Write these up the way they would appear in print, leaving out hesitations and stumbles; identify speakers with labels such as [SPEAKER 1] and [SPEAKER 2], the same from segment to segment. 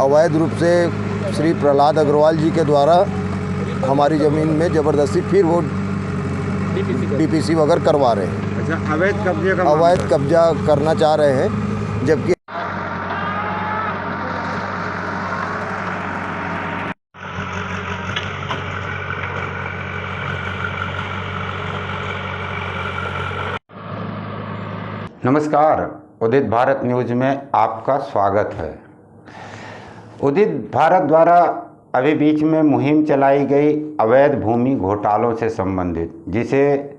[SPEAKER 1] अवैध रूप से श्री प्रहलाद अग्रवाल जी के द्वारा हमारी ज़मीन में ज़बरदस्ती फिर वो डीपीसी वगैरह करवा रहे हैं।
[SPEAKER 2] अच्छा, अवैध
[SPEAKER 1] कब्जा करना चाह रहे हैं, जबकि
[SPEAKER 2] नमस्कार, उदित भारत न्यूज़ में आपका स्वागत है। उदित भारत द्वारा अभी बीच में मुहिम चलाई गई अवैध भूमि घोटालों से संबंधित, जिसे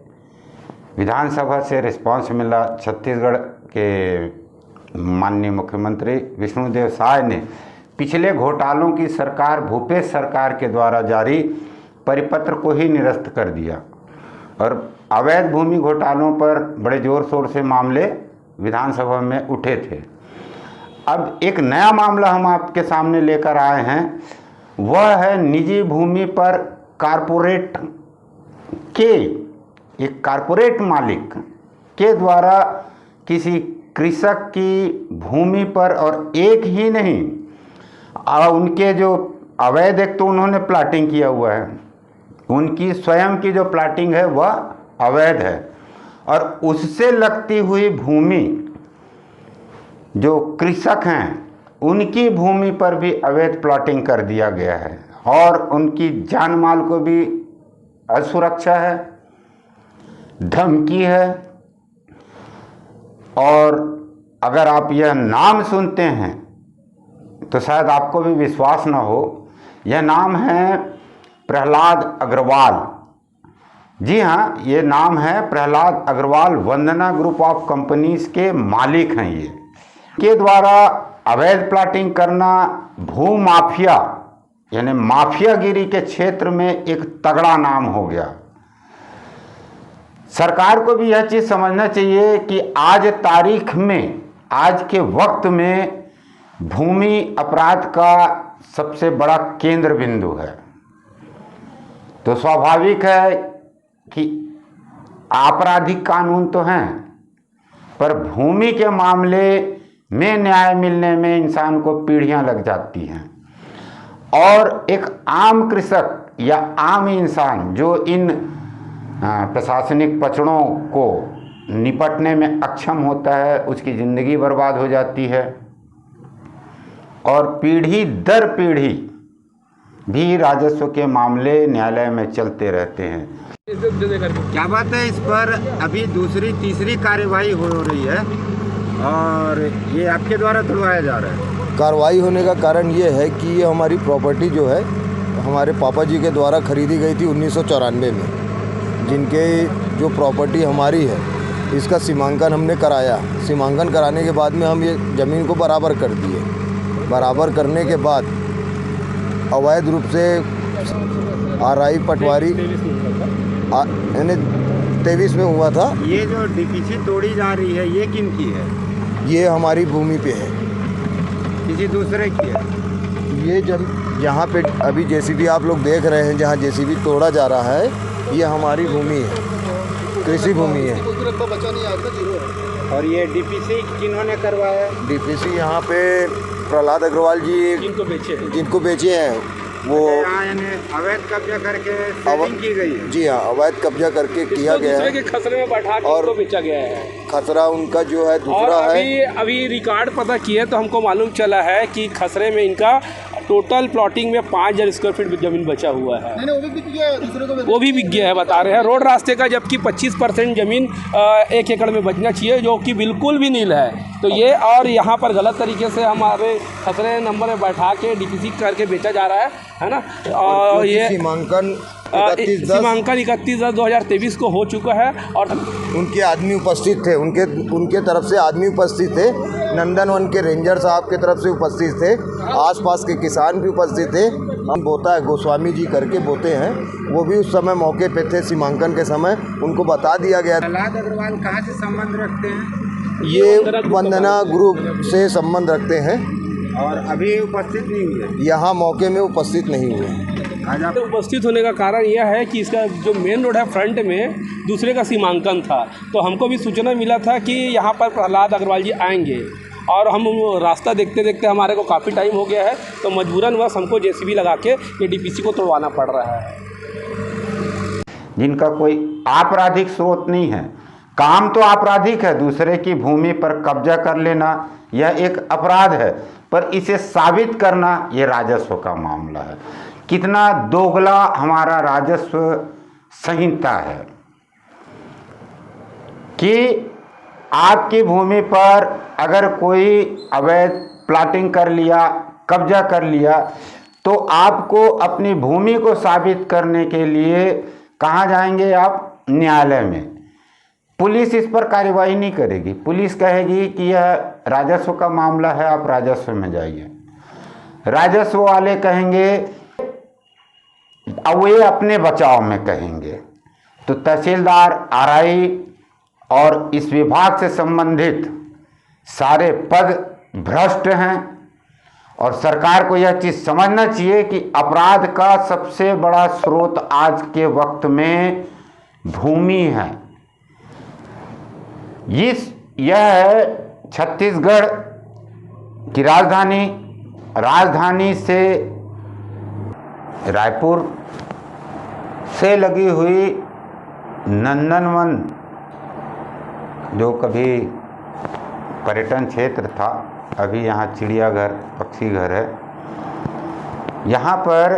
[SPEAKER 2] विधानसभा से रिस्पांस मिला। छत्तीसगढ़ के माननीय मुख्यमंत्री विष्णुदेव साय ने पिछले घोटालों की सरकार भूपेश सरकार के द्वारा जारी परिपत्र को ही निरस्त कर दिया और अवैध भूमि घोटालों पर बड़े ज़ोर शोर से मामले विधानसभा में उठे थे। अब एक नया मामला हम आपके सामने लेकर आए हैं, वह है निजी भूमि पर एक कारपोरेट मालिक के द्वारा किसी कृषक की भूमि पर, और एक ही नहीं, उनके जो अवैध, एक तो उन्होंने प्लाटिंग किया हुआ है, उनकी स्वयं की जो प्लाटिंग है वह अवैध है, और उससे लगती हुई भूमि जो कृषक हैं उनकी भूमि पर भी अवैध प्लाटिंग कर दिया गया है, और उनकी जान माल को भी असुरक्षा है, धमकी है। और अगर आप यह नाम सुनते हैं तो शायद आपको भी विश्वास न हो। यह नाम है प्रहलाद अग्रवाल। जी हाँ, ये नाम है प्रहलाद अग्रवाल। वंदना ग्रुप ऑफ कंपनीज के मालिक हैं। ये के द्वारा अवैध प्लाटिंग करना भू माफिया यानी माफियागिरी के क्षेत्र में एक तगड़ा नाम हो गया। सरकार को भी यह चीज़ समझना चाहिए कि आज तारीख में, आज के वक्त में भूमि अपराध का सबसे बड़ा केंद्र बिंदु है। तो स्वाभाविक है कि आपराधिक कानून तो हैं, पर भूमि के मामले में न्याय मिलने में इंसान को पीढ़ियां लग जाती हैं। और एक आम कृषक या आम इंसान जो इन प्रशासनिक पचड़ों को निपटने में अक्षम होता है, उसकी ज़िंदगी बर्बाद हो जाती है, और पीढ़ी दर पीढ़ी भी राजस्व के मामले न्यायालय में चलते रहते हैं। क्या बात है, इस पर अभी दूसरी तीसरी कार्यवाही हो रही है और ये आपके द्वारा तुड़वाया जा रहा है।
[SPEAKER 1] कार्रवाई होने का कारण ये है कि ये हमारी प्रॉपर्टी जो है हमारे पापा जी के द्वारा खरीदी गई थी 1994 में, जिनके जो प्रॉपर्टी हमारी है इसका सीमांकन हमने कराया। सीमांकन कराने के बाद में हम ये ज़मीन को बराबर कर दिए। बराबर करने के बाद अवैध रूप से आरआई पटवारी यानी 23 में हुआ था।
[SPEAKER 2] ये जो डीपीसी तोड़ी जा रही है, ये किन की है?
[SPEAKER 1] ये हमारी भूमि पे है,
[SPEAKER 2] किसी दूसरे की है।
[SPEAKER 1] ये जब जहाँ पे अभी जेसीबी आप लोग देख रहे हैं, जहाँ जेसीबी तोड़ा जा रहा है, ये हमारी भूमि है, कृषि भूमि है।
[SPEAKER 2] और ये डीपीसी किन्होंने करवाया?
[SPEAKER 1] डीपीसी यहाँ पे प्रहलाद अग्रवाल जी जिनको बेचे हैं वो
[SPEAKER 2] अवैध कब्जा करके सेटिंग की गई है।
[SPEAKER 1] जी हाँ, अवैध कब्जा करके किया गया है,
[SPEAKER 3] खसरे में बैठा के और बेचा गया है।
[SPEAKER 1] खसरा उनका जो है दूसरा है।
[SPEAKER 3] अभी रिकॉर्ड पता किया तो हमको मालूम चला है कि खसरे में इनका टोटल प्लॉटिंग में 5000 स्क्वायर फीट जमीन बचा हुआ है।
[SPEAKER 4] नहीं,
[SPEAKER 3] वो भी बिक गया है, बता रहे हैं रोड रास्ते का, जबकि 25% ज़मीन 1 एकड़ में बचना चाहिए, जो कि बिल्कुल भी नील है। तो ये और यहाँ पर गलत तरीके से हमारे खसरे नंबर में बैठा के डीपीसी करके बेचा जा रहा है ना। और ये
[SPEAKER 1] सीमांकन
[SPEAKER 3] 31/10/2023 को हो चुका है, और
[SPEAKER 1] उनके आदमी उपस्थित थे, उनके तरफ से आदमी उपस्थित थे, नंदनवन के रेंजर साहब की तरफ से उपस्थित थे, आसपास के किसान भी उपस्थित थे। हम बोता है गोस्वामी जी करके बोते हैं, वो भी उस समय मौके पे थे। सीमांकन के समय उनको बता दिया गया।
[SPEAKER 2] प्रहलाद अग्रवाल कहाँ से संबंध रखते हैं?
[SPEAKER 1] ये वंदना ग्रुप से संबंध रखते हैं,
[SPEAKER 2] और अभी उपस्थित नहीं हुए,
[SPEAKER 1] यहाँ मौके में उपस्थित नहीं हुए।
[SPEAKER 3] तो उपस्थित होने का कारण यह है कि इसका जो मेन रोड है फ्रंट में दूसरे का सीमांकन था, तो हमको भी सूचना मिला था कि यहाँ पर प्रहलाद अग्रवाल जी आएंगे, और हम वो रास्ता देखते देखते हमारे को काफ़ी टाइम हो गया है, तो मजबूरन बस हमको जेसीबी लगा के ये डीपीसी को तोड़वाना पड़ रहा है।
[SPEAKER 2] जिनका कोई आपराधिक स्रोत नहीं है, काम तो आपराधिक है, दूसरे की भूमि पर कब्जा कर लेना यह एक अपराध है, पर इसे साबित करना यह राजस्व का मामला है। कितना दोगला हमारा राजस्व संहिता है कि आपकी भूमि पर अगर कोई अवैध प्लाटिंग कर लिया, कब्जा कर लिया, तो आपको अपनी भूमि को साबित करने के लिए कहाँ जाएंगे आप? न्यायालय में। पुलिस इस पर कार्रवाई नहीं करेगी, पुलिस कहेगी कि यह राजस्व का मामला है, आप राजस्व में जाइए। राजस्व वाले कहेंगे, अब वे अपने बचाव में कहेंगे, तो तहसीलदार, आरआई और इस विभाग से संबंधित सारे पद भ्रष्ट हैं। और सरकार को यह चीज़ समझना चाहिए कि अपराध का सबसे बड़ा स्रोत आज के वक्त में भूमि है। यह है छत्तीसगढ़ की राजधानी। राजधानी से रायपुर से लगी हुई नंदनवन, जो कभी पर्यटन क्षेत्र था, अभी यहाँ चिड़ियाघर, पक्षी घर है। यहाँ पर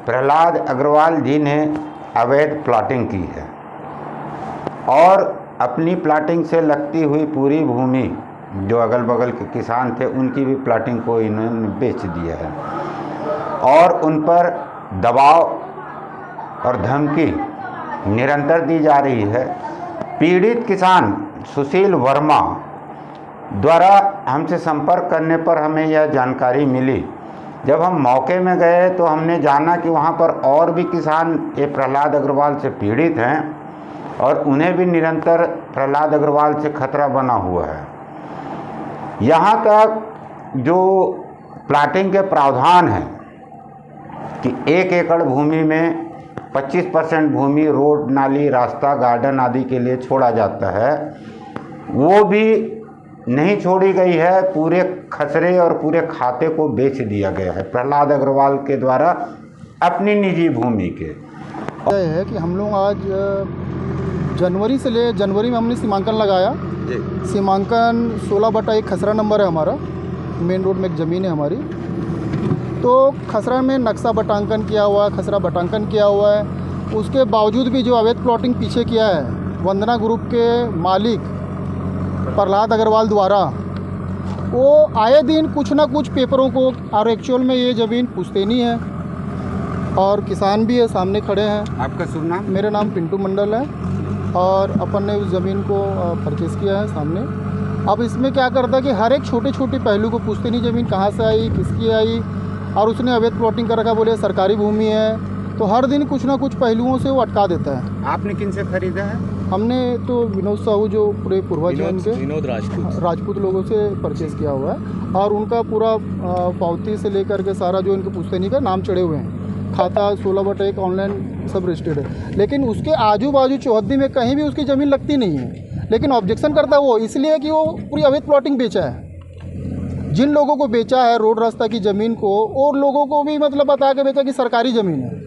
[SPEAKER 2] प्रहलाद अग्रवाल जी ने अवैध प्लाटिंग की है और अपनी प्लाटिंग से लगती हुई पूरी भूमि, जो अगल बगल के किसान थे, उनकी भी प्लाटिंग को इन्होंने बेच दिया है और उन पर दबाव और धमकी निरंतर दी जा रही है। पीड़ित किसान सुशील वर्मा द्वारा हमसे संपर्क करने पर हमें यह जानकारी मिली। जब हम मौके में गए तो हमने जाना कि वहाँ पर और भी किसान ये प्रहलाद अग्रवाल से पीड़ित हैं और उन्हें भी निरंतर प्रहलाद अग्रवाल से खतरा बना हुआ है। यहाँ तक जो प्लाटिंग के प्रावधान हैं कि 1 एकड़ भूमि में 25% भूमि रोड, नाली, रास्ता, गार्डन आदि के लिए छोड़ा जाता है, वो भी नहीं छोड़ी गई है। पूरे खसरे और पूरे खाते को बेच दिया गया है प्रहलाद अग्रवाल के द्वारा अपनी निजी भूमि के।
[SPEAKER 4] यह है कि हम लोग आज जनवरी में हमने सीमांकन लगाया। सीमांकन 16/1 खसरा नंबर है हमारा, मेन रोड में एक ज़मीन है हमारी। तो खसरा में नक्शा बटांकन किया हुआ है, खसरा बटांकन किया हुआ है। उसके बावजूद भी जो अवैध प्लॉटिंग पीछे किया है वंदना ग्रुप के मालिक प्रहलाद अग्रवाल द्वारा, वो आए दिन कुछ ना कुछ पेपरों को, और एक्चुअल में ये ज़मीन पुश्तैनी है और किसान भी है, सामने खड़े हैं।
[SPEAKER 2] आपका शुभ नाम?
[SPEAKER 4] मेरा नाम पिंटू मंडल है और अपन ने उस ज़मीन को परचेज़ किया है सामने। अब इसमें क्या करता है कि हर एक छोटे छोटे पहलू को पुश्तैनी ज़मीन कहाँ से आई, किसकी आई, और उसने अवैध प्लॉटिंग कर रखा, बोले सरकारी भूमि है, तो हर दिन कुछ ना कुछ पहलुओं से वो अटका देता है।
[SPEAKER 2] आपने किन से खरीदा है?
[SPEAKER 4] हमने तो विनोद साहू, जो पूरे पूर्वज हैं उनके,
[SPEAKER 3] विनोद
[SPEAKER 4] राजपूत लोगों से परचेज़ किया हुआ है और उनका पूरा पावती से लेकर के सारा जो इनके पुश्तैनी का नाम चढ़े हुए हैं, खाता 16/1 ऑनलाइन सब रजिस्टर्ड है। लेकिन उसके आजू बाजू चौहद्दी में कहीं भी उसकी ज़मीन लगती नहीं है, लेकिन ऑब्जेक्शन करता है वो इसलिए कि वो पूरी अवैध प्लॉटिंग बेचा है। जिन लोगों को बेचा है रोड रास्ता की ज़मीन को, और लोगों को भी मतलब बता के बेचा कि सरकारी ज़मीन है,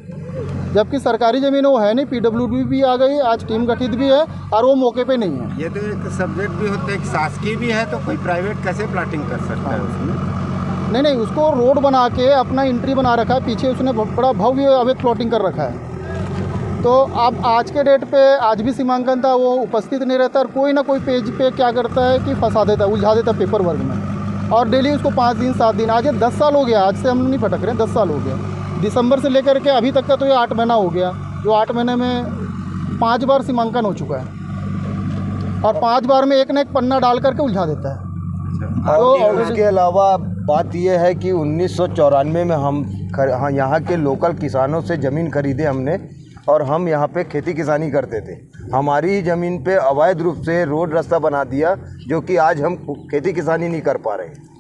[SPEAKER 4] जबकि सरकारी ज़मीन वो है नहीं। PWD भी आ गई, आज टीम गठित भी है और वो मौके पे नहीं है।
[SPEAKER 2] ये तो एक सब्जेक्ट भी होता है, एक शासकीय भी है, तो कोई प्राइवेट कैसे प्लाटिंग कर सकता है उसमें?
[SPEAKER 4] नहीं, उसको रोड बना के अपना एंट्री बना रखा है, पीछे उसने बड़ा भव्य अवैध प्लॉटिंग कर रखा है। तो अब आज के डेट पे, आज भी सीमांकन था, वो उपस्थित नहीं रहता और कोई ना कोई पेज पे क्या करता है कि फंसा देता है, उलझा देता है पेपर वर्क में, और डेली उसको 5 दिन 7 दिन, आज ये 10 साल हो गया, आज से हम नहीं भटक रहे हैं, 10 साल हो गया। दिसंबर से लेकर के अभी तक का तो ये 8 महीना हो गया, जो 8 महीने में 5 बार सीमांकन हो चुका है और 5 बार में एक ना एक पन्ना डाल करके उलझा देता है।
[SPEAKER 1] और इसके अलावा बात यह है कि 1994 में हम यहाँ के लोकल किसानों से ज़मीन खरीदे हमने, और हम यहाँ पे खेती किसानी करते थे। हमारी ही ज़मीन पे अवैध रूप से रोड रास्ता बना दिया, जो कि आज हम खेती किसानी नहीं कर पा रहे।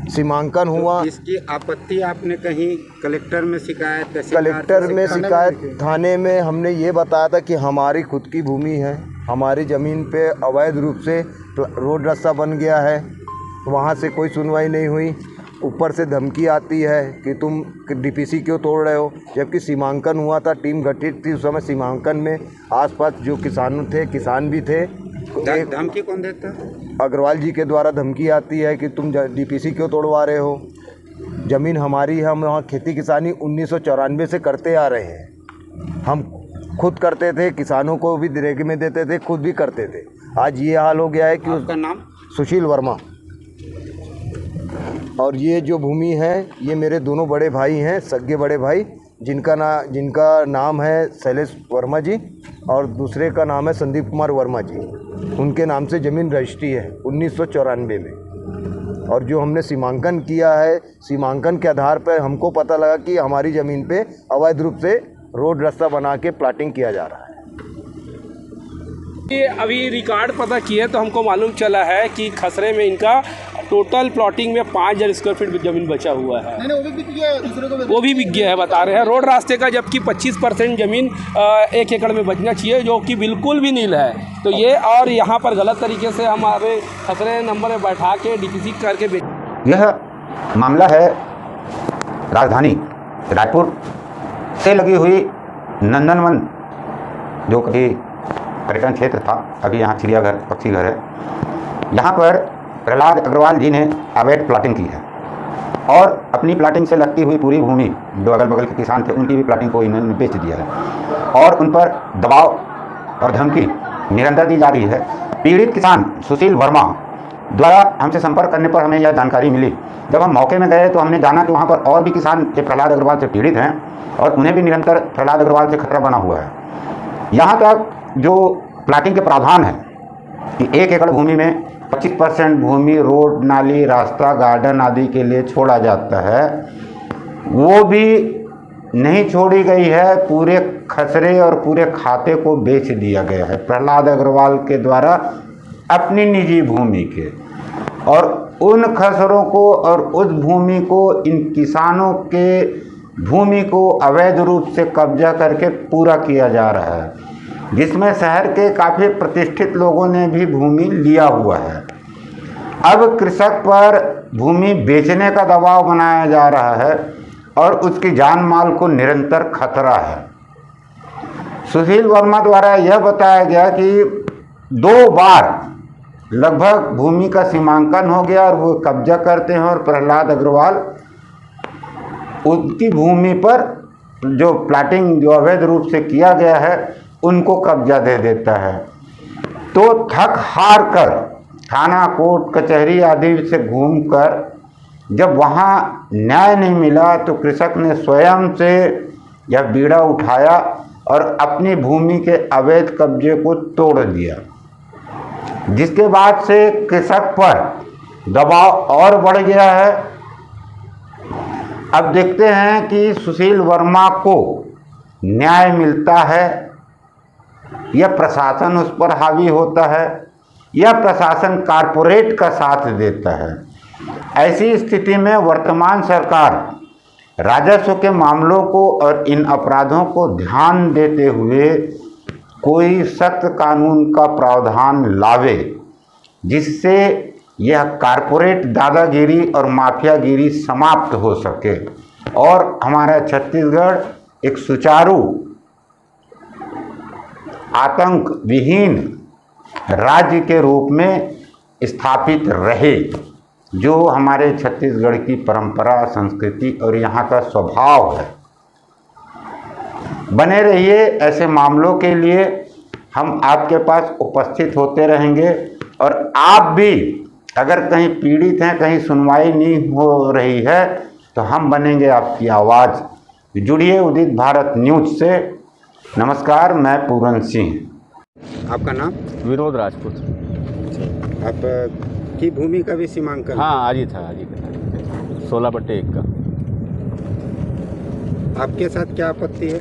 [SPEAKER 1] सीमांकन हुआ,
[SPEAKER 2] इसकी आपत्ति आपने कहीं कलेक्टर में शिकायत?
[SPEAKER 1] कलेक्टर में शिकायत, थाने में हमने ये बताया था कि हमारी खुद की भूमि है, हमारी ज़मीन पे अवैध रूप से रोड रास्ता बन गया है वहाँ से कोई सुनवाई नहीं हुई। ऊपर से धमकी आती है कि तुम डीपीसी क्यों तोड़ रहे हो, जबकि सीमांकन हुआ था, टीम गठित थी उस समय। सीमांकन में आसपास जो किसान भी थे।
[SPEAKER 2] धमकी कौन देता?
[SPEAKER 1] अग्रवाल जी के द्वारा धमकी आती है कि तुम डीपीसी क्यों तोड़वा रहे हो, ज़मीन हमारी है, हम वहाँ खेती किसानी 1994 से करते आ रहे हैं। हम खुद करते थे, किसानों को भी दिरेगी में देते थे, खुद भी करते थे। आज ये हाल हो गया है कि
[SPEAKER 2] उसका नाम
[SPEAKER 1] सुशील वर्मा। और ये जो भूमि है ये मेरे दोनों बड़े भाई हैं, सगे बड़े भाई, जिनका नाम है शैलेश वर्मा जी और दूसरे का नाम है संदीप कुमार वर्मा जी। उनके नाम से ज़मीन रजिस्ट्री है 1994 में। और जो हमने सीमांकन किया है, सीमांकन के आधार पर हमको पता लगा कि हमारी ज़मीन पे अवैध रूप से रोड रास्ता बना के प्लाटिंग किया जा रहा है।
[SPEAKER 3] ये अभी रिकॉर्ड पता किए तो हमको मालूम चला है कि खसरे में इनका टोटल प्लॉटिंग में 5000 स्क्वायर फीट ज़मीन बचा हुआ है।
[SPEAKER 4] नहीं, वो भी बिक गया, दूसरे को
[SPEAKER 3] वो भी बिक गया है बता रहे हैं रोड रास्ते का, जबकि 25% ज़मीन 1 एकड़ में बचना चाहिए, जो कि बिल्कुल भी नील है। तो ये और यहाँ पर गलत तरीके से हमारे खसरे नंबर में बैठा के डीपीसी करके बेच।
[SPEAKER 2] यह मामला है राजधानी रायपुर से लगी हुई नंदनवन, जो कभी पर्यटन क्षेत्र था, अभी यहाँ चिड़ियाघर पक्षी घर है। यहाँ पर प्रहलाद अग्रवाल जी ने अवैध प्लाटिंग की है और अपनी प्लाटिंग से लगती हुई पूरी भूमि, जो अगल बगल के किसान थे, उनकी भी प्लाटिंग को इन्होंने बेच दिया है और उन पर दबाव और धमकी निरंतर दी जा रही है। पीड़ित किसान सुशील वर्मा द्वारा हमसे संपर्क करने पर हमें यह जानकारी मिली। जब हम मौके में गए तो हमने जाना कि वहाँ पर और भी किसान प्रहलाद अग्रवाल से पीड़ित हैं और उन्हें भी निरंतर प्रहलाद अग्रवाल से खतरा बना हुआ है। यहाँ तक जो प्लाटिंग के प्रावधान है कि 1 एकड़ भूमि में 25% भूमि रोड, नाली, रास्ता, गार्डन आदि के लिए छोड़ा जाता है, वो भी नहीं छोड़ी गई है। पूरे खसरे और पूरे खाते को बेच दिया गया है प्रहलाद अग्रवाल के द्वारा अपनी निजी भूमि के, और उन खसरों को और उस भूमि को, इन किसानों के भूमि को अवैध रूप से कब्जा करके पूरा किया जा रहा है, जिसमें शहर के काफ़ी प्रतिष्ठित लोगों ने भी भूमि लिया हुआ है। अब कृषक पर भूमि बेचने का दबाव बनाया जा रहा है और उसकी जान माल को निरंतर खतरा है। सुशील वर्मा द्वारा यह बताया गया कि 2 बार लगभग भूमि का सीमांकन हो गया और वो कब्जा करते हैं और प्रहलाद अग्रवाल उनकी भूमि पर जो प्लाटिंग जो अवैध रूप से किया गया है उनको कब्जा दे देता है। तो थक हार कर थाना, कोर्ट, कचहरी आदि से घूमकर जब वहाँ न्याय नहीं मिला तो कृषक ने स्वयं से यह बीड़ा उठाया और अपनी भूमि के अवैध कब्जे को तोड़ दिया, जिसके बाद से कृषक पर दबाव और बढ़ गया है। अब देखते हैं कि सुशील वर्मा को न्याय मिलता है या प्रशासन उस पर हावी होता है या प्रशासन कारपोरेट का साथ देता है। ऐसी स्थिति में वर्तमान सरकार राजस्व के मामलों को और इन अपराधों को ध्यान देते हुए कोई सख्त कानून का प्रावधान लावे, जिससे यह कारपोरेट दादागिरी और माफियागिरी समाप्त हो सके और हमारा छत्तीसगढ़ एक सुचारू, आतंक विहीन राज्य के रूप में स्थापित रहे, जो हमारे छत्तीसगढ़ की परंपरा, संस्कृति और यहाँ का स्वभाव है। बने रहिए, ऐसे मामलों के लिए हम आपके पास उपस्थित होते रहेंगे और आप भी अगर कहीं पीड़ित हैं, कहीं सुनवाई नहीं हो रही है, तो हम बनेंगे आपकी आवाज़। जुड़िए उदित भारत न्यूज़ से। नमस्कार, मैं पूरन सिंह। आपका नाम?
[SPEAKER 5] विनोद राजपूत।
[SPEAKER 2] आप की भूमि का भी सीमांकन?
[SPEAKER 5] हाँ, आज ही था 16/1 का।
[SPEAKER 2] आपके साथ क्या आपत्ति है?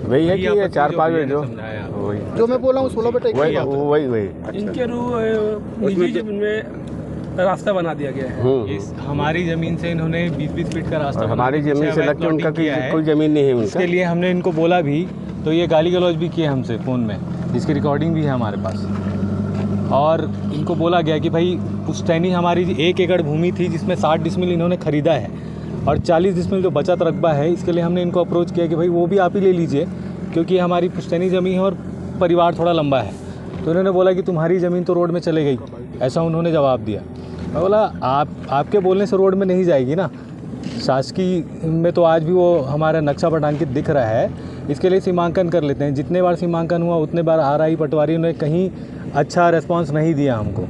[SPEAKER 5] वही है कि ये 4-5 जो वही
[SPEAKER 4] जो मैं बोला हूँ 16/1
[SPEAKER 5] वही
[SPEAKER 3] इनके निजी जमीन में रास्ता बना दिया गया है।
[SPEAKER 6] हमारी ज़मीन से इन्होंने 20-20 फीट का रास्ता,
[SPEAKER 5] हमारी ज़मीन से लगकर उनका कोई ज़मीन नहीं है उनका।
[SPEAKER 6] इसके लिए हमने इनको बोला भी, तो ये गाली गलौज भी किए हमसे फ़ोन में, जिसकी रिकॉर्डिंग भी है हमारे पास। और इनको बोला गया कि भाई पुश्तैनी हमारी 1 एकड़ भूमि थी जिसमें 60 डिसमिल इन्होंने ख़रीदा है और 40 डिसमिल जो बचत रकबा है इसके लिए हमने इनको अप्रोच किया कि भाई वो भी आप ही ले लीजिए क्योंकि हमारी पुश्तैनी ज़मीन है और परिवार थोड़ा लंबा है। तो उन्होंने बोला कि तुम्हारी ज़मीन तो रोड में चले गई, ऐसा उन्होंने जवाब दिया। मैं बोला आपके बोलने से रोड में नहीं जाएगी ना, शासकीय में तो आज भी वो हमारा नक्शा पटांकित दिख रहा है, इसके लिए सीमांकन कर लेते हैं। जितने बार सीमांकन हुआ उतने बार RI पटवारी ने कहीं अच्छा रिस्पांस नहीं दिया हमको।